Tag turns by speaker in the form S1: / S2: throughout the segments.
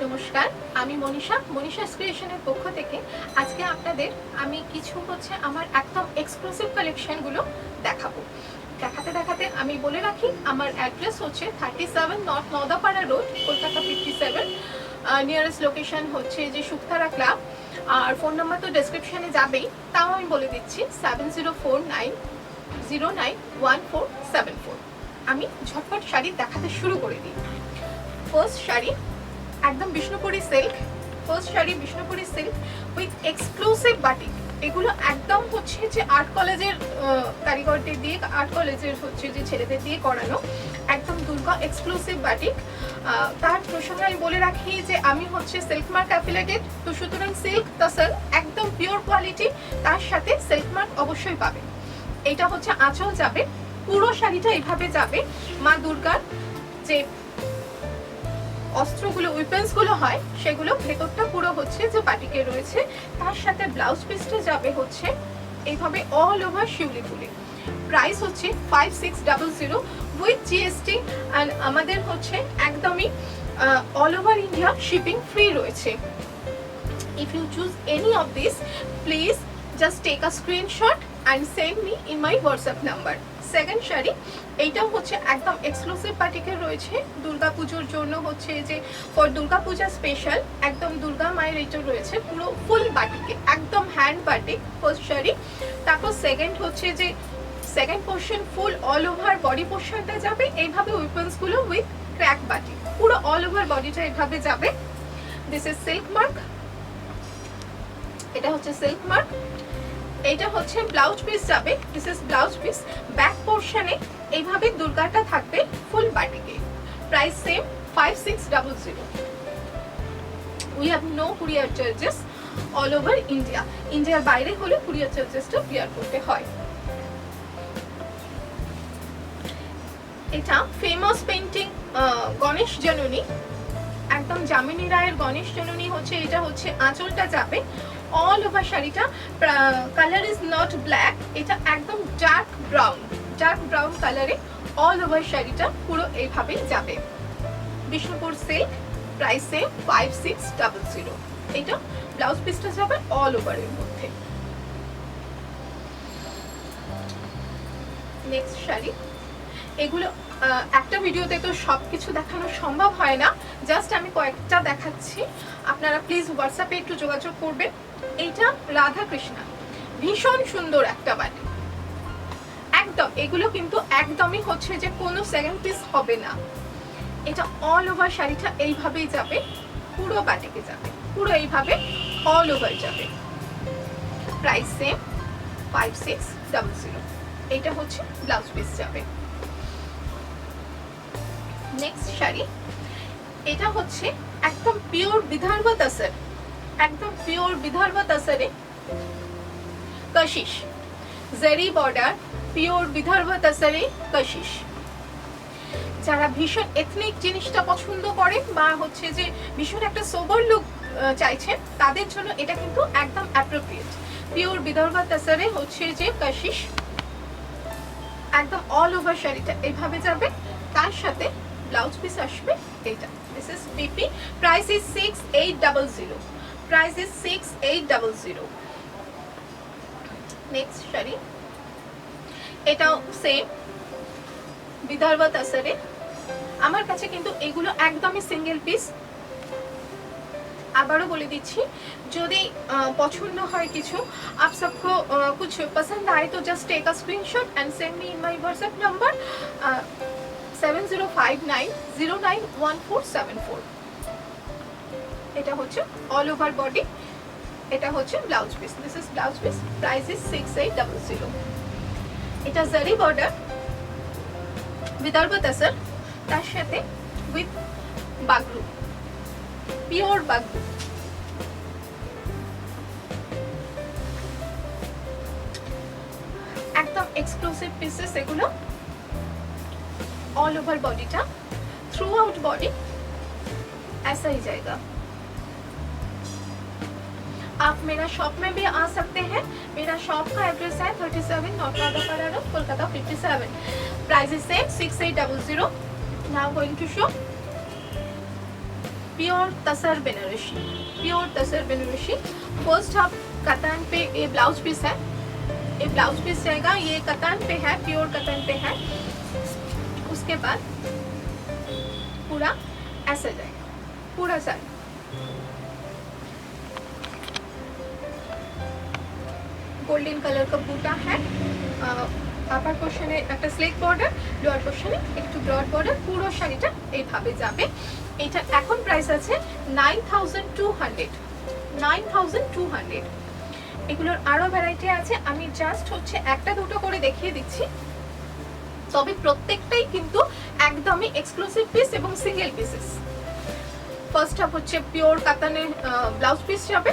S1: নমস্কার, আমি মনীষা ক্রিয়েশনের পক্ষ থেকে আজকে আপনাদের আমি কিছু আমার একদম এক্সক্লুসিভ কালেকশনগুলো দেখাতে আমি বলে রাখি আমার অ্যাড্রেস হচ্ছে 37 north Naodapara road, Kolkata 57। Nearest location হচ্ছে যে শুকতারা ক্লাব। আর ফোন নাম্বার তো ডেসক্রিপশনে যাবেই, তাও আমি বলে দিচ্ছি 7049091474। আমি ঝটপট শাড়ি দেখাতে শুরু করে দিই। ফার্স্ট শাড়ি একদম Bishnupuri silk, with exclusive batik. এগুলো একদম যে আর্ট কলেজের কারিগরদের দিয়ে, আর্ট কলেজের যে ছেলেদের দিয়ে করানো একদম দুর্গা এক্সক্লুসিভ বাটিক। তার প্রসঙ্গে আমি বলে রাখি যে আমি সিল্ক মার্ক অ্যাফিলিয়েটেড, তো সুতরাং সিল্ক তাসার একদম পিওর কোয়ালিটি, তার সাথে সিল্ক মার্ক অবশ্যই পাবে। এটা আঁচল যাবে, পুরো শাড়িটা এইভাবে যাবে। মা দুর্গার যে অস্ত্রগুলো, উইপেন্স গুলো হয়, সেগুলো ভেতরটা পুরো যে বাটিকে রয়েছে। তার সাথে ব্লাউজ পিসটা যাবে এইভাবে অল ওভার শিউলি ফুলে। Price 5600 with GST. আর আমাদের একদমই all over India shipping free রয়েছে। If you choose any of this, please just take a screenshot and send me in my WhatsApp number. Second sari, এইটাও একদম এক্সক্লুসিভ বাটিকের রয়েছে। দুর্গা পুজোর জন্য যে ফর দুর্গা পূজা স্পেশাল একদম দুর্গা মায়ের এইটা রয়েছে পুরো ফুল বাটিকে, একদম হ্যান্ড বাটিক। ফার্স্ট শাড়ি। তারপর সেকেন্ড যে second portion full all over body পোর্শনটা যাবে এইভাবে, উইপেন্স গুলো উইথ ক্র্যাক বাটিক, পুরো অল ওভার বডিটা এইভাবে যাবে। দিস ইজ সিল্ক মার্ক, এটা সিল্ক মার্ক। এইটা ব্লাউজ পিস যাবে, this is blouse piece. Back পোর্শনে এইভাবে দুর্গাটা থাকবে ফুল বাটিকে। Price same 5600। We have no courier charges all over India. ইন্ডিয়ার বাইরে হলে কুরিয়ার চার্জেসটা ক্লিয়ার করতে হয়। এটা ফেমাস পেইন্টিং গণেশ জননী, একদম যামিনী রায়ের গণেশ জননী এটা আঁচলটা যাবে অল ওভার শাড়িটা। কালার ইজ নট ব্ল্যাক, এটা একদম ডার্ক ব্রাউন কালারে অল ওভার শাড়িটা পুরো এইভাবে যাবে। Bishnupur silk, price same 5600। এটা ব্লাউজ পিসটা যাবে অল ওভারের মধ্যে। নেক্সট শাড়ি, এগুলো একটা ভিডিওতে তো সবকিছু দেখানো সম্ভব হয় না, জাস্ট আমি কয়েকটা দেখাচ্ছি। আপনারা প্লিজ হোয়াটসঅ্যাপে একটু যোগাযোগ করবেন। এইটা রাধা কৃষ্ণা, ভীষণ সুন্দর একটা বাটি। একদম এগুলো কিন্তু একদমই যে কোনো সেকেন্ড পিস হবে না। এটা অল ওভার শাড়িটা এইভাবেই যাবে, পুরো বাটিকে যাবে, পুরো এইভাবে অল ওভার যাবে। Price same 5600। এটা ব্লাউজ পিস যাবে। নেক্সট শাড়ি, এটা একদম পিওর বিদর্ভ তাসার, একদম পিওর বিদর্ভ তাসারে কশিশ জেরি বর্ডার, পিওর বিদর্ভ তাসারে কশিশ। যারা ভীষণ এথনিক জিনিসটা পছন্দ করে বা যে ভীষণ একটা সোবার লুক চাইছেন, তাদের জন্য এটা কিন্তু একদম অ্যাপ্রোপ্রিয়েট। পিওর বিদর্ভ তাসারে যে কশিশ, একদম অল ওভার শাড়িটা এইভাবে যাবে। তার সাথে ব্লাউজ পিস আসবে এইটা। This is PP. Price is 6800। Price is 6800। Next sari, এটাও সেম বিদর্ভ তাসারে। আমার কাছে কিন্তু এগুলো একদমই সিঙ্গেল পিস। আবারও বলে দিচ্ছি, যদি পছন্দ হয় কিছু, आप सबको कुछ पसंद आए तो just take a screenshot and send me in my WhatsApp number 7059091474। এটা অল ওভার বডি, এটা blouse piece. This is blouse piece. Price is 6800। এটা জারি বর্ডার বিদর্ভ তাসার, তার সাথে উইথ বাগরু, পিওর বাগরু। একদম এক্সক্লুসিভ পিসেস এগুলো। ऑल ओवर बॉडी टा, थ्रू आउट बॉडी ऐसा ही जाएगा। आप मेरा शॉप में भी आ सकते हैं। मेरा शॉप का एड्रेस है 37 north Naodapara road, Kolkata 57। Price is same 6800। Now going to show pure tussar Banarasi, pure tussar Banarasi. First half katan पे ये ब्लाउज पीस है, ये ब्लाउज पीस जाएगा, ये कतान पे है, प्योर कतान पे है। उसके बाद पूरा ऐसा जाएगा, पूरा साड़ी गोल्डन कलर का बूटा है। আপার পোর্শনে একটা স্লিক বর্ডার, লোয়ার পোর্শনে একটু ব্রড বর্ডার, পুরো শাড়িটা এইভাবে যাবে। এটা এখন প্রাইস আছে 9200, 9200। এগুলোর আরো ভ্যারাইটি আছে, আমি জাস্ট হচ্ছে একটা দুটো করে দেখিয়ে দিচ্ছি, তবে প্রত্যেকটাই কিন্তু একদমই এক্সক্লুসিভ পিস এবং সিঙ্গেল পিসেস। ফার্স্ট হাফ হচ্ছে পিওর কাতানের ব্লাউজ পিস যাবে,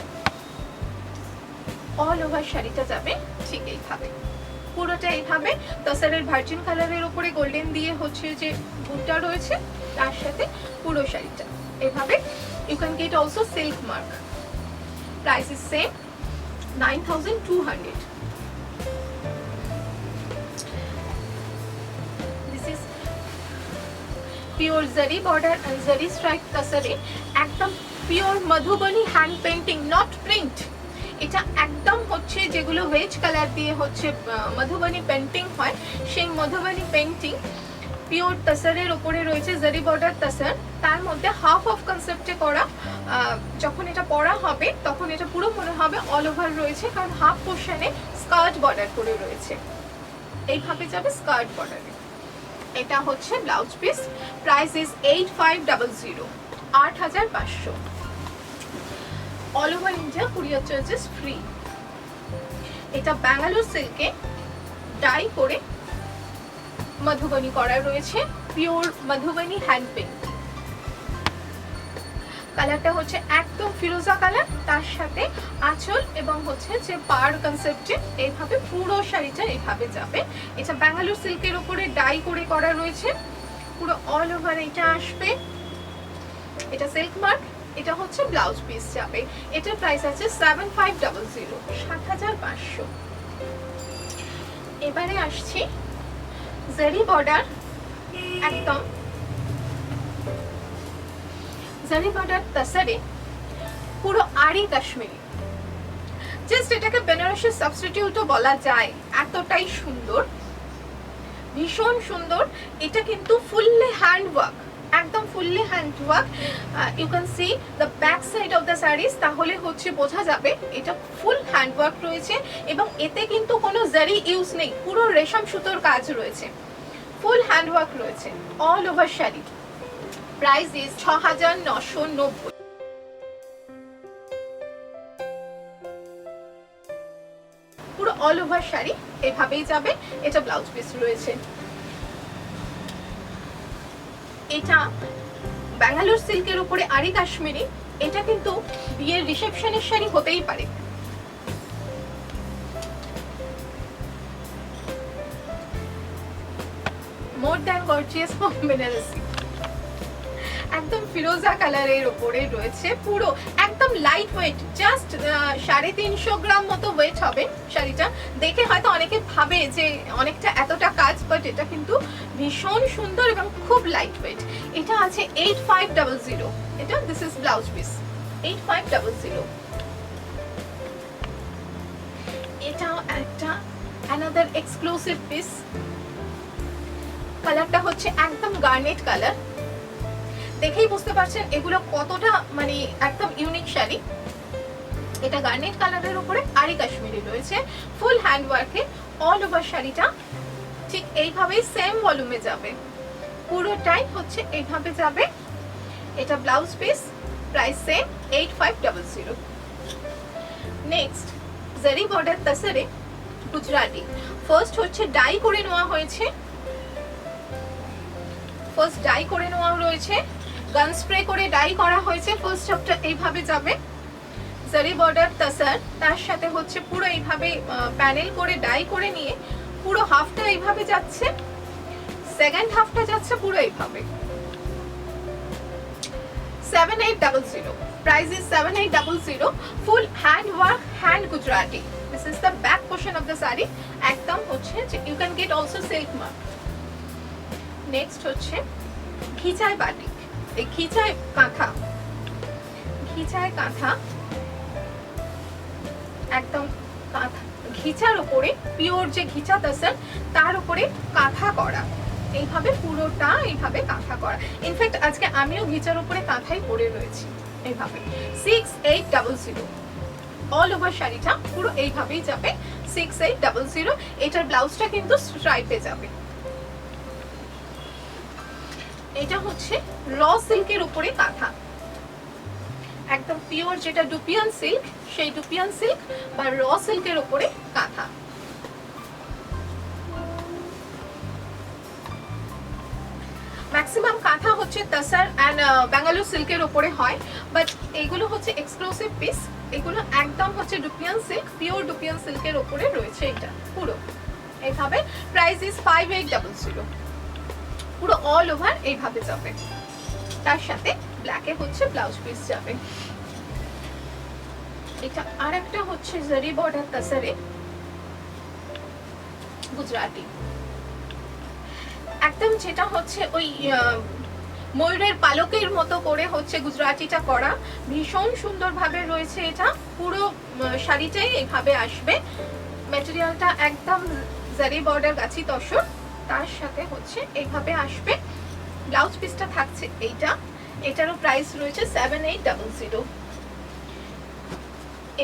S1: অল ওভার শাড়িটা যাবে ঠিক এইভাবে, পুরোটা এইভাবে তসরের ভার্জিন কালারের উপরে গোল্ডেন দিয়ে হচ্ছে যে বুটটা রয়েছে, তার সাথে পুরো শাড়িটা এইভাবে। You can get also silk mark. Price is same 9200। This is pure zari border and zari stripe তসরে, একদম pure Madhubani hand painting, not print. এটা একদম হচ্ছে যেগুলো ওয়েজ কালার দিয়ে হচ্ছে মধুবনী পেইন্টিং হয়, সেই মধুবনী পেইন্টিং পিওর তসরের উপরে রয়েছে জারি বর্ডার তসর, তার মধ্যে হাফ অফ কনসেপ্টে করা। যখন এটা পরা হবে তখন এটা পুরো মনে হবে অল ওভার রয়েছে, কারণ হাফ পোর্শনে স্কার্ট বর্ডার করে রয়েছে, এইভাবে যাবে স্কার্ট বর্ডারে। এটা হচ্ছে blouse piece. Price is 8500, 8500। All over India courier charges free. এটা ব্যাঙ্গালোর সিল্কে ডাই করে মধুবনী করা রয়েছে, পিওর মধুবনী হ্যান্ড পেইন্ট। কালারটা হচ্ছে একদম ফিরোজা কালার, তার সাথে আঁচল এবং হচ্ছে যে পাড় কনসেপ্টে এইভাবে পুরো শাড়িটা এইভাবে যাবে। এটা ব্যাঙ্গালোর সিল্কের উপরে ডাই করে করা রয়েছে, পুরো অল ওভার এটা আসবে। এটা সিল্ক মার্ক, এটা হচ্ছে ব্লাউজ পিস যাবে। এটার প্রাইস আছে 7500, 7500। এবারে আসছি জারি বর্ডার, একদম জারি বর্ডার তসরে, পুরো আরি কাশ্মীরি। জাস্ট এটাকে বেনারসি সাবস্টিটিউটও বলা যায়, এতটাই সুন্দর, ভীষণ সুন্দর। এটা কিন্তু ফুললি হ্যান্ড ওয়ার্ক, একদম fully hand work. You can see the back side of the saris, তাহলে হচ্ছে বোঝা যাবে এটা ফুল হ্যান্ড ওয়ার্ক রয়েছে এবং এতে কিন্তু কোনো জারি ইউজ নেই, পুরো রেশম সুতোর কাজ রয়েছে, ফুল হ্যান্ড ওয়ার্ক রয়েছে all over sari. Price is 6990। পুরো অল ওভার শাড়ি এভাবেই যাবে। এটা ব্লাউজ পিস রয়েছে। এটা ব্যাঙ্গালোর সিল্কের উপরে আরি কাশ্মীরি, এটা কিন্তু বিয়ের রিসেপশনের শাড়ি হতেই পারে। More than gorgeous from Banarasi, একদম ফিরোজা কালারের উপরে রয়েছে, পুরো একদম লাইট ওয়েট, জাস্ট 350 গ্রাম মতো ওয়েট হবে শাড়িটা। দেখে হয়তো অনেকে ভাবে যে অনেকটা এতটা কাজ, বাট এটা কিন্তু ভীষণ সুন্দর এবং খুব লাইট ওয়েট। এটা আছে 8500। এটা দিস ইজ ব্লাউজ পিস 8500। এটা একটা অ্যানাদার এক্সক্লুসিভ পিস। কালারটা হচ্ছে একদম গার্নেট কালার, দেখেই বুঝতে পারছেন এগুলো কতটা মানে একদম ইউনিক শাড়ি। এটা গার্নেট কালারের উপরে আরি কাশ্মীরি রয়েছে, ফুল হ্যান্ড ওয়ার্কে অল ওভার শাড়িটা ঠিক এইভাবেই সেম ভলিউমে যাবে, পুরোটাই হচ্ছে এইভাবে যাবে। এটা blouse piece, price same 8500। Next জারি বর্ডার তসরে গুজরাটি। ফার্স্ট হচ্ছে ডাই করে নেওয়া হয়েছে, ফার্স্ট ডাই করে নেওয়া রয়েছে, গান স্প্রে করে ডাই করা হয়েছে। ফার্স্ট হাফটা এইভাবে যাবে জারি বর্ডার তসর, তার সাথে হচ্ছে পুরো এইভাবে প্যানেল করে ডাই করে নিয়ে পুরো হাফটা এইভাবে যাচ্ছে, সেকেন্ড হাফটা যাচ্ছে পুরো এইভাবে। 7800। Price is 7800। Full hand work, hand Gujarati. This is the back portion of the sari, একদম হচ্ছে you can get also silk mark. Next হচ্ছে খিচাই বাটিক, এই খিচাই কাঁথা, ঘিচায় কাঁথা, একদম কাঁথা ঘিচার উপরে পিওর যে ঘিচা তাসার তার উপরে কাঁথা করা, এইভাবে পুরোটা এইভাবে কাঁথা করা। ইনফ্যাক্ট আজকে আমিও ঘিচার উপরে কাঁথাই পরে রয়েছি এইভাবে। 6800 অল ওভার শাড়িটা পুরো এইভাবেই যাবে 6800। এটার ব্লাউজটা কিন্তু স্ট্রাইপে যাবে। এটা হচ্ছে র সিল্কের উপরে কাঁথা, একদম পিওর যেটা ডুপিয়ান সিল্ক, সেই ডুপিয়ান সিল্ক বা র সিল্কের উপরে কাঁথা। ম্যাক্সিমাম কাঁথা হচ্ছে তাসার এন্ড বেঙ্গালুরু সিল্কের উপরে হয়, বাট এগুলো হচ্ছে এক্সক্লুসিভ পিস, এগুলো একদম হচ্ছে ডুপিয়ান সিল্ক, পিওর ডুপিয়ান সিল্কের উপরে রয়েছে এটা পুরো এইভাবে। প্রাইস ইজ 5800, পুরো অল ওভার এইভাবে যাবে। তার সাথে ব্ল্যাকে হচ্ছে ব্লাউজ পিস যাবে। এটা আরেকটা হচ্ছে জারি বর্ডার তাসারে গুজরাটি, একদম যেটা হচ্ছে ওই ময়ূরের পালকের মতো করে হচ্ছে গুজরাটিটা করা, ভীষণ সুন্দর ভাবে রয়েছে। এটা পুরো শাড়িটাই এইভাবে আসবে, ম্যাটেরিয়ালটা একদম জারি বর্ডার গাছি তসর, তার সাথে হচ্ছে এইভাবে আসবে। ব্লাউজ পিসটা থাকছে এইটা, এটারও প্রাইস রয়েছে 7800।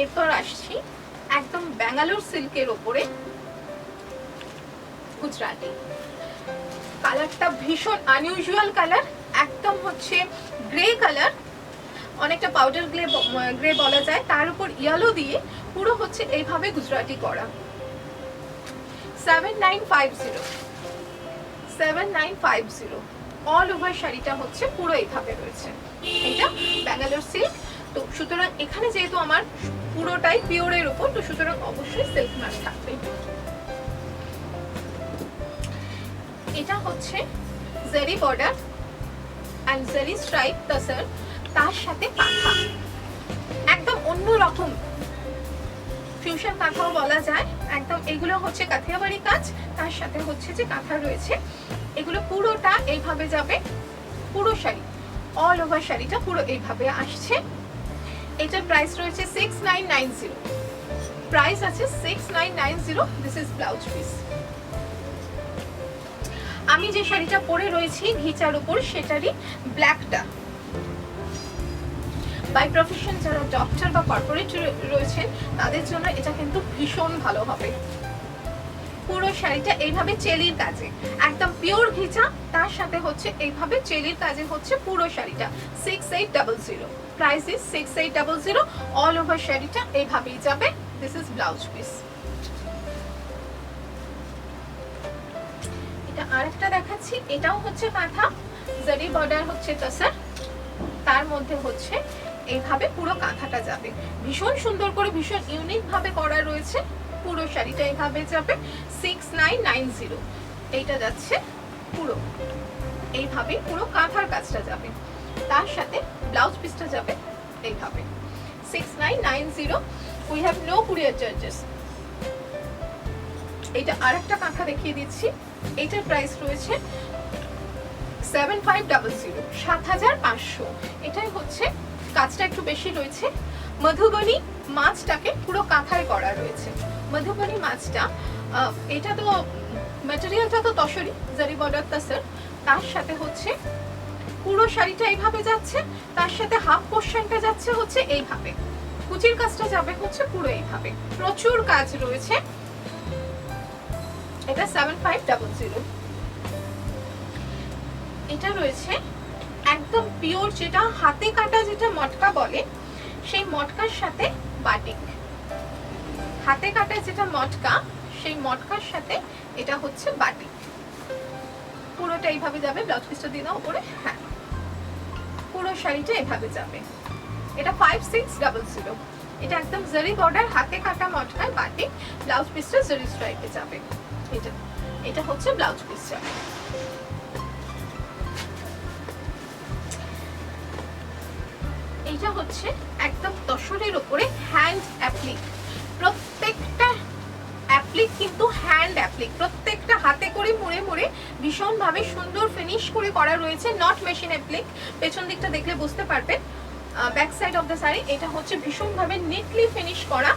S1: এরপর আসছি একদম বেঙ্গালুরু সিল্কের উপরে গুজরাটি, কালারটা ভীষণ আনইউজুয়াল কালার, একদম হচ্ছে গ্রে কালার, অনেকটা পাউডার গ্রে বলা যায়, তার উপর ইয়েলো দিয়ে পুরো হচ্ছে এইভাবে গুজরাটি করা। 7950 অল ওভার শাড়িটা হচ্ছে পুরো এইভাবে রয়েছে। এটা বেঙ্গালুরু সিল্ক, তো সুতরাং এখানে যেহেতু আমার পুরোটাই পিওরের উপর, তো সুতরাং অবশ্যই সিল্ক মার্ক থাকবে। এটা হচ্ছে জারি বর্ডার এন্ড জারি স্ট্রাইপ তাসার, তার সাথে কাঁথা, একদম অন্য রকম ফিউশন কাঁথাও বলা যায়। একদম এগুলো হচ্ছে কাথিয়াবাড়ি কাজ, তার সাথে হচ্ছে যে কাঁথা রয়েছে, এগুলো পুরোটা এইভাবে যাবে। পুরো শাড়ি অল ওভার শাড়িটা পুরো এইভাবে আসছে। এটার প্রাইস রয়েছে 6990, প্রাইস আছে 6990। This is blouse piece. আমি যে শাড়িটা পরে রয়েছি ঘিচার উপর, সেটারই ব্ল্যাকটা বাই প্রফেশন যারা ডক্টর বা কর্পোরেট রয়েছেন তাদের জন্য এটা কিন্তু ভীষণ ভালো হবে। পুরো শাড়িটা এইভাবে চেলির কাজে, একদম পিওর ঘিচা, তার সাথে হচ্ছে এইভাবে চেলির কাজে হচ্ছে পুরো শাড়িটা। 6800, প্রাইস ইজ 6800। অল ওভার শাড়িটা এইভাবেই যাবে। This is blouse piece. এটা আরেকটা দেখাচ্ছি, এটাও হচ্ছে কাঁথা, জারি বর্ডার হচ্ছে তাসার, তার মধ্যে হচ্ছে এইভাবে পুরো কাঁথাটা যাবে, ভীষণ সুন্দর করে ভীষণ ইউনিক ভাবে করা রয়েছে। পুরো শাড়িটা এইভাবে যাবে 6990। এইটা যাচ্ছে পুরো এইভাবে, পুরো কাঁথার কাজটা যাবে, তার সাথে ব্লাউজ পিসটা যাবে এইভাবে 6990। We have no courier charges. এটা আরেকটা কাঁথা দেখিয়ে দিচ্ছি, এটার প্রাইস রয়েছে 7500, 7500। এটাই হচ্ছে কাজটা একটু বেশি রয়েছে। মধুবনী মাছটাকে পুরো কাঁথায় করা রয়েছে। মধুবনী মাছটা এটা তো ম্যাটেরিয়ালটা তো তসরি জারি বর্ডার তাসার, তার সাথে হচ্ছে পুরো শাড়িটা এইভাবে যাচ্ছে, তার সাথে হাফ পোর্শনটা যাচ্ছে হচ্ছে এইভাবে, কুচির কাজটা যাবে হচ্ছে পুরো এইভাবে, প্রচুর কাজ রয়েছে। এটা 7500। এটা রয়েছে একদম পিওর যেটা হাতে কাটা, যেটা মটকা বলে, সেই মটকার সাথে বাটিক, হাতে কাটা যেটা মটকা, সেই মটকার সাথে এটা হচ্ছে বাটিক, পুরোটা এইভাবে যাবে। ব্লাউজ পিসটা দিয়ে দাও উপরে, হ্যাঁ পুরো শাড়িটা এভাবে যাবে। এটা 5600। এটা একদম জারি বর্ডার হাতে কাটা মটকায় বাটিক, ব্লাউজ পিসটা জারি স্ট্রাইপে যাবে। এটা হচ্ছে ব্লাউজ পিস যাবে। এটা হচ্ছে একদম তসরের উপরে হ্যান্ড অ্যাপ্লিক, প্রত্যেকটা অ্যাপ্লিক কিন্তু হ্যান্ড অ্যাপ্লিক, প্রত্যেকটা হাতে করে মুড়ে মুড়ে ভীষণ ভাবে সুন্দর ফিনিশ করে করা রয়েছে, নট মেশিন অ্যাপ্লিক। পেছন দিকটা দেখলে বুঝতে পারবেন back side of the sari. এটা হচ্ছে ভীষণভাবে নিটলি ফিনিশ করা।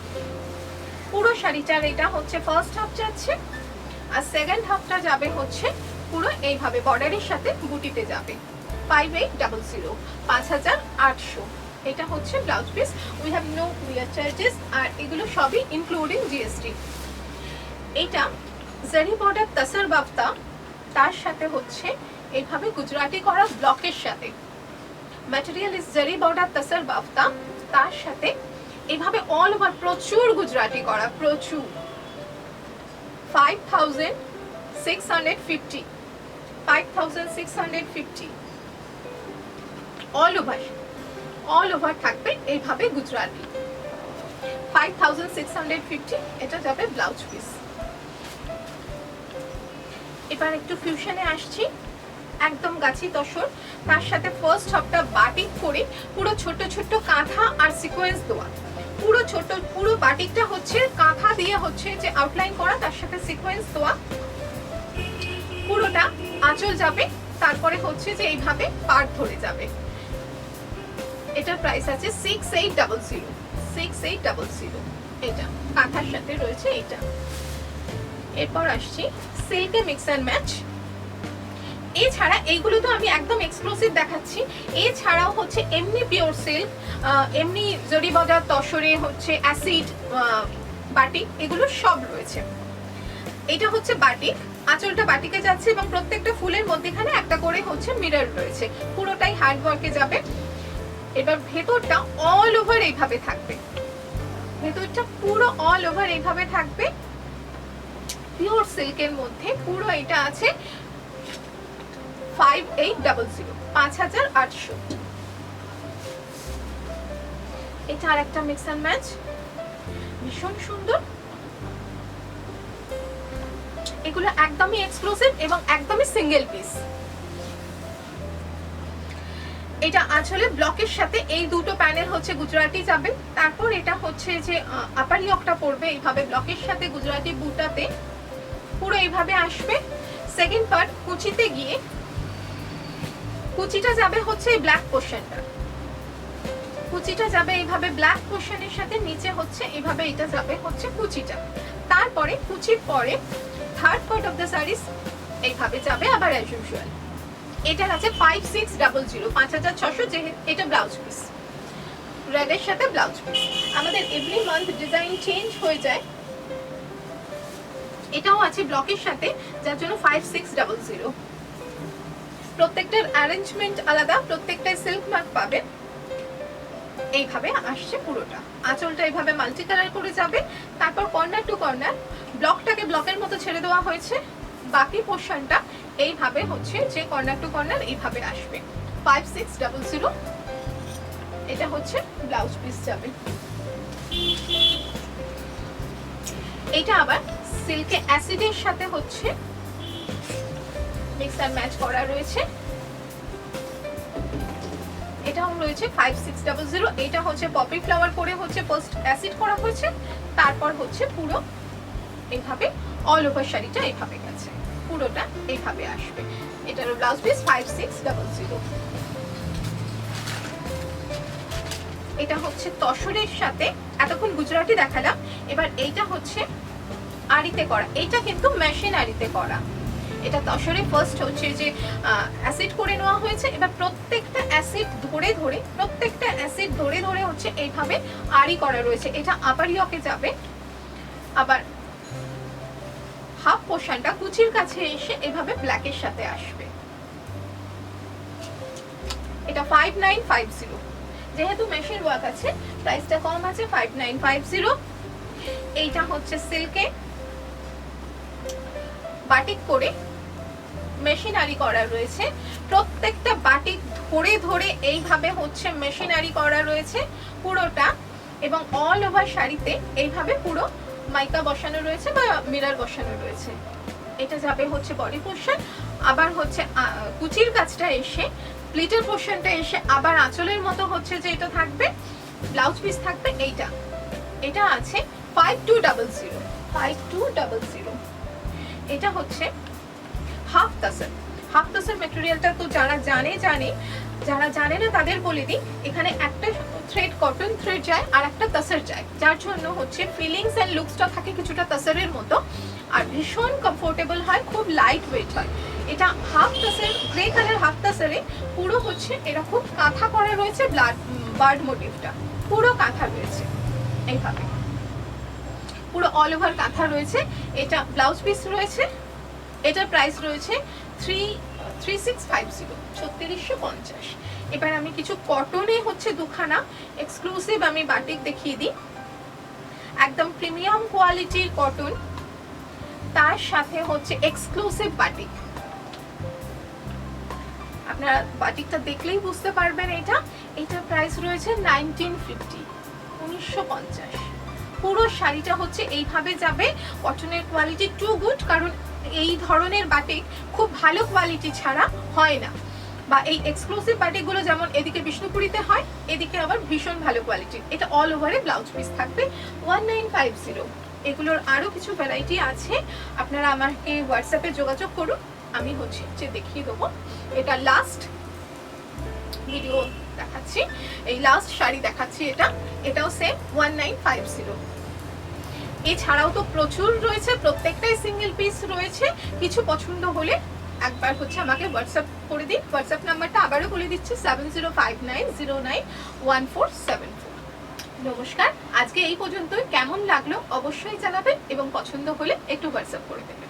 S1: পুরো শাড়িটার এটা হচ্ছে ফার্স্ট হাফ যাচ্ছে, আর সেকেন্ড হাফটা যাবে হচ্ছে পুরো এইভাবে বর্ডারের সাথে বুটিতে যাবে। 5800, 5800। এটা হচ্ছে blouse piece. We have no courier charges, আর এগুলো সবই ইনক্লুডিং জিএসটি। এটা জারি বর্ডার তাসার বাফতা, তার সাথে হচ্ছে এইভাবে গুজরাটি করা ব্লকের সাথে। ম্যাটেরিয়াল ইজ জারি বর্ডার তাসার বাফতা, তার সাথে এইভাবে অল ওভার প্রচুর গুজরাটি করা, প্রচুর। 5650, 5650 অল ওভার থাকবে এইভাবে গুজরাটি। 5650 এটা যাবে ব্লাউজ পিস। এবার একটু ফিউশনে আসছি, একদম গাছি তসর, তার সাথে ফার্স্ট হাফটা বাটিক করে পুরো ছোট ছোট কাঁথা আর সিকোয়েন্স দেওয়া। পুরো বাটিকটা হচ্ছে কাঁথা দিয়ে হচ্ছে যে আউটলাইন করা, তার সাথে সিকোয়েন্স দেওয়া। পুরোটা আঁচল যাবে, তারপরে হচ্ছে যে এইভাবে পাড় ধরে যাবে। এটার প্রাইস আছে 6800, 6800। এটা কাঁথার সাথে রয়েছে এটা। এরপর আসছি সিল্কে মিক্স অ্যান্ড ম্যাচ। এছাড়া এইগুলো তো আমি একদম এক্সক্লুসিভ দেখাচ্ছি, এছাড়াও হচ্ছে এমনি পিওর সিল্ক, এমনি জরি বর্ডার তসরে হচ্ছে অ্যাসিড বাটিক, এগুলো সব রয়েছে। এটা হচ্ছে বাটিক, আঁচলটা বাটিকে যাচ্ছে এবং প্রত্যেকটা ফুলের মধ্যেখানে একটা করে হচ্ছে মিরর রয়েছে, পুরোটাই হ্যান্ড ওয়ার্কে যাবে। এবার ভেতরটা অল ওভার এইভাবে থাকবে, ভেতরটা পুরো অল ওভার এইভাবে থাকবে পিওর সিল্কের মধ্যে। পুরো এটা আছে 5800, 5800। এটা আর একটা মিক্স অ্যান্ড ম্যাচ, ভীষণ সুন্দর। এগুলো একদমই এক্সক্লুসিভ এবং একদমই সিঙ্গেল পিস। এটা আসলে ব্লকের সাথে এই দুটো প্যানেল হচ্ছে গুজরাটি যাবে, তারপর এটা হচ্ছে যে আপার ইয়কটা পড়বে এইভাবে ব্লকের সাথে গুজরাটি বুটাতে, পুরো এইভাবে আসবে। সেকেন্ড পার্ট কুচিতে গিয়ে কুচিটা যাবে হচ্ছে এই ব্ল্যাক পোর্শনটা, কুচিটা যাবে এইভাবে ব্ল্যাক পোর্শনের সাথে, নিচে হচ্ছে এইভাবে এটা যাবে হচ্ছে কুচিটা। তারপরে কুচির পরে third part of the saris এইভাবে যাবে আবার অ্যাজ ইউজুয়াল। এটার আছে 5600, 5600, যে এটা ব্লাউজ পিস, রেডের সাথে ব্লাউজ পিস। আমাদের এভরি মান্থ ডিজাইন চেঞ্জ হয়ে যায়। এটাও আছে ব্লকের সাথে, যার জন্য 5600। প্রত্যেকটার অ্যারেঞ্জমেন্ট আলাদা, প্রত্যেকটায় সিল্ক মার্ক পাবে। এইভাবে আসছে পুরোটা, আঁচলটা এইভাবে মাল্টি কালার করে যাবে। তারপর কর্নার টু কর্নার ব্লকটাকে ব্লকের মতো ছেড়ে দেওয়া হয়েছে, বাকি পোর্শনটা এইভাবে হচ্ছে যে কর্নার টু কর্নার এইভাবে আসবে। 5600 এটা হচ্ছে ব্লাউজ পিস যাবে। এটা আবার সিল্কে অ্যাসিডের সাথে হচ্ছে মিক্স অ্যান্ড ম্যাচ করা রয়েছে। এটাও রয়েছে 5600। এটা হচ্ছে পপি ফ্লাওয়ার করে হচ্ছে ফার্স্ট অ্যাসিড করা হয়েছে, তারপর হচ্ছে পুরো এইভাবে অল ওভার শাড়িটা এইভাবে গেছে, পুরোটা এইভাবে আসবে। এটার ব্লাউজ পিস 5600। এটা হচ্ছে তসরের সাথে, এতক্ষণ গুজরাটি দেখালাম, এবার এইটা হচ্ছে আড়িতে করা। এইটা কিন্তু মেশিন আড়িতে করা। এটা তসরে ফার্স্ট হচ্ছে যে অ্যাসিড করে নেওয়া হয়েছে, এবার প্রত্যেকটা অ্যাসিড ধরে ধরে হচ্ছে এইভাবে আড়ি করা রয়েছে। এটা আপার ইয়কে যাবে, আবার হাফ পোর্শনটা কুচির কাছে এসে এভাবে ব্ল্যাকের সাথে আসবে। এটা 5950, যেহেতু মেশিন ওয়ার্ক আছে প্রাইসটা কম আছে, 5950। এইটা হচ্ছে সিল্কে বাটিক করে মেশিনারি করা রয়েছে, প্রত্যেকটা বাটিক ধরে ধরে এইভাবে হচ্ছে মেশিনারি করা রয়েছে পুরোটা, এবং অল ওভার শাড়িতে এইভাবে পুরো মাইকা বসানো রয়েছে বা মিরর বসানো রয়েছে। এটা যাবে হচ্ছে বডি পোর্শন, আবার হচ্ছে কুচির কাছটা এসে প্লিটের পোর্শনটা এসে আবার আঁচলের মতো হচ্ছে যে এটা থাকবে, ব্লাউজ পিস থাকবে। এটা আছে 5200, 5200। এটা হচ্ছে হাফ তাসার। হাফ তাসার ম্যাটেরিয়ালটা তো যারা জানে যারা জানে না তাদের বলে দিই, এখানে একটা থ্রেড কটন থ্রেড যায় আর একটা তাসার যায়, যার জন্য হচ্ছে ফিলিংস এন্ড লুকসটা থাকে কিছুটা তাসারের মতো, আর ভীষণ কমফোর্টেবল হয়, খুব লাইট ওয়েট হয়। এটা হাফ তাসার, গ্রে কালার হাফ তাসারে পুরো হচ্ছে এরকম কাঁথা করা রয়েছে, বার্ড মোটিভটা পুরো কাঁথা রয়েছে এইভাবে, পুরো অল ওভার কাঁথা রয়েছে। এটা ব্লাউজ পিস রয়েছে, এটার প্রাইস রয়েছে 3650, 3650। এবার আমি কিছু কটনে হচ্ছে দুখানা এক্সক্লুসিভ আমি বাটিক দেখিয়ে দিই, একদম প্রিমিয়াম কোয়ালিটির কটন, তার সাথে হচ্ছে এক্সক্লুসিভ বাটিক। আপনারা বাটিকটা দেখলেই বুঝতে পারবেন। এটার প্রাইস রয়েছে 1950, 1950। পুরো শাড়িটা হচ্ছে এইভাবে যাবে। কটনের কোয়ালিটি টু গুড, কারণ এই ধরনের বাটিক খুব ভালো কোয়ালিটি ছাড়া হয় না, বা এই এক্সক্লুসিভ বাটিকগুলো যেমন এদিকে বিষ্ণুপুরিতে হয়, এদিকে আবার ভীষণ ভালো কোয়ালিটি। এটা অল ওভারে ব্লাউজ পিস থাকবে 1950। এগুলোর আরো কিছু ভ্যারাইটি আছে, আপনারা আমাকে হোয়াটসঅ্যাপে যোগাযোগ করুন, আমি হচ্ছে যে দেখিয়ে দেবো। এটা লাস্ট ভিডিও দেখাচ্ছি, এই লাস্ট শাড়ি দেখাচ্ছি, এটাও সেম 1950। এছাড়াও তো প্রচুর রয়েছে, প্রত্যেকটাই সিঙ্গেল পিস রয়েছে। কিছু পছন্দ হলে একবার হচ্ছে আমাকে হোয়াটসঅ্যাপ করে দিন। হোয়াটসঅ্যাপ নাম্বারটা আবারও বলে দিচ্ছি, 7059091474। নমস্কার, আজকে এই পর্যন্তই। কেমন লাগলো অবশ্যই জানাবেন, এবং পছন্দ হলে একটু হোয়াটসঅ্যাপ করে দেবেন।